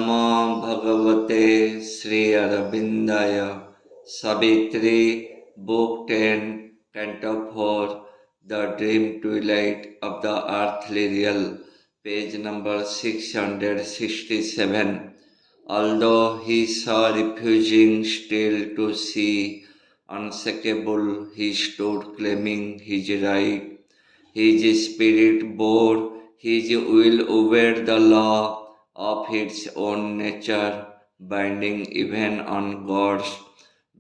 नमो भगवते Shri अरविंदाय. Savitri, Book 10, Canto 4, The Dream Twilight of the Earthly Real, page number 667. Although he saw refusing still to see, unshakable he stood claiming his right. His spirit bore his will over the law of its own nature, binding even on gods.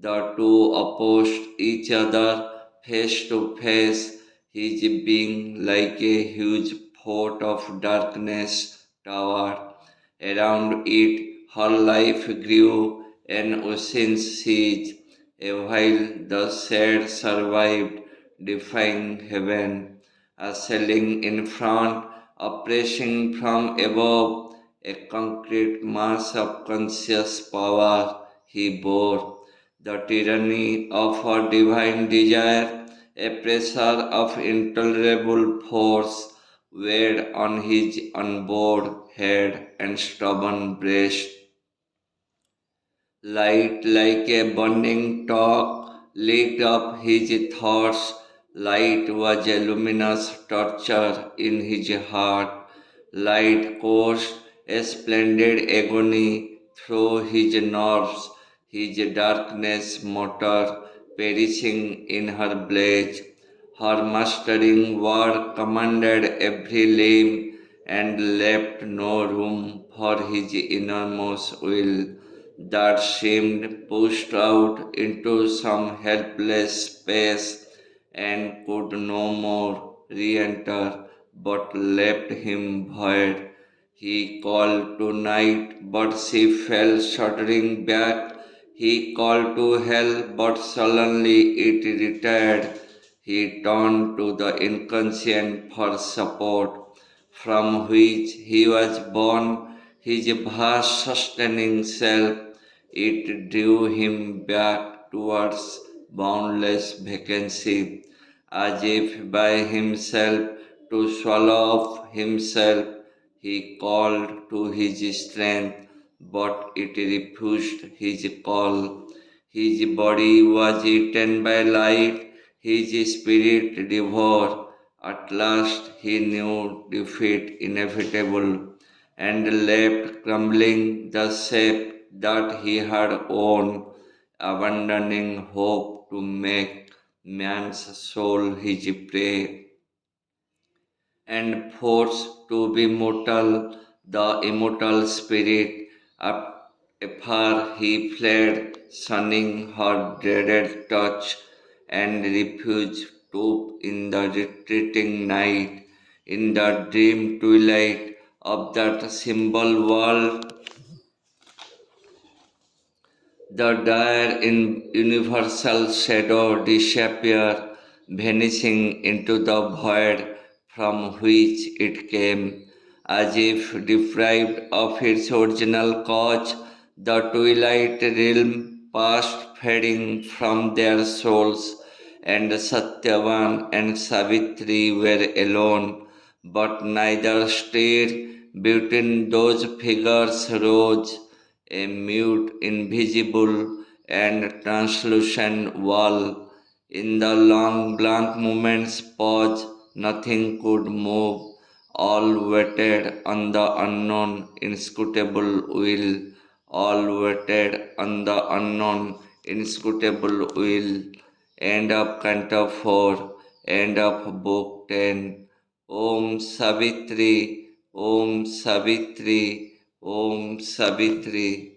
The two opposed each other face to face, his being like a huge fort of darkness tower. Around it her life grew an ocean's siege, while the shade survived, defying heaven. Sailing in front, oppressing from above, a concrete mass of conscious power he bore. The tyranny of her divine desire, a pressure of intolerable force, weighed on his unbowed head and stubborn breast. Light like a burning torch lit up his thoughts. Light was a luminous torture in his heart. Light coursed a splendid agony through his nerves, his darkness motor perishing in her blaze. Her mastering word commanded every limb and left no room for his innermost will that seemed pushed out into some helpless space and could no more re-enter, but left him void. He called to night, but she fell shuddering back. He called to hell, but sullenly it retired. He turned to the inconscient for support, from which he was born, his vast sustaining self. It drew him back towards boundless vacancy, as if by himself to swallow up himself. He called to his strength, but it refused his call. His body was eaten by light, his spirit devoured. At last he knew defeat inevitable and left crumbling the shape that he had owned, abandoning hope to make man's soul his prey, and forced to be mortal, the immortal spirit. Afar he fled, shunning her dreaded touch, and refuge took in the retreating night, in the dim twilight of that symbol world. The dire universal shadow disappeared, vanishing into the void from which it came, as if deprived of its original cause. The twilight realm passed, fading from their souls, and Satyavan and Savitri were alone, but neither stirred. Between those figures rose a mute, invisible, and translucent wall. In the long blank moment's pause, nothing could move. All waited on the unknown, inscrutable will. All waited on the unknown, inscrutable will. End of Canto 4. End of Book 10. Om Savitri, Om Savitri, Om Savitri.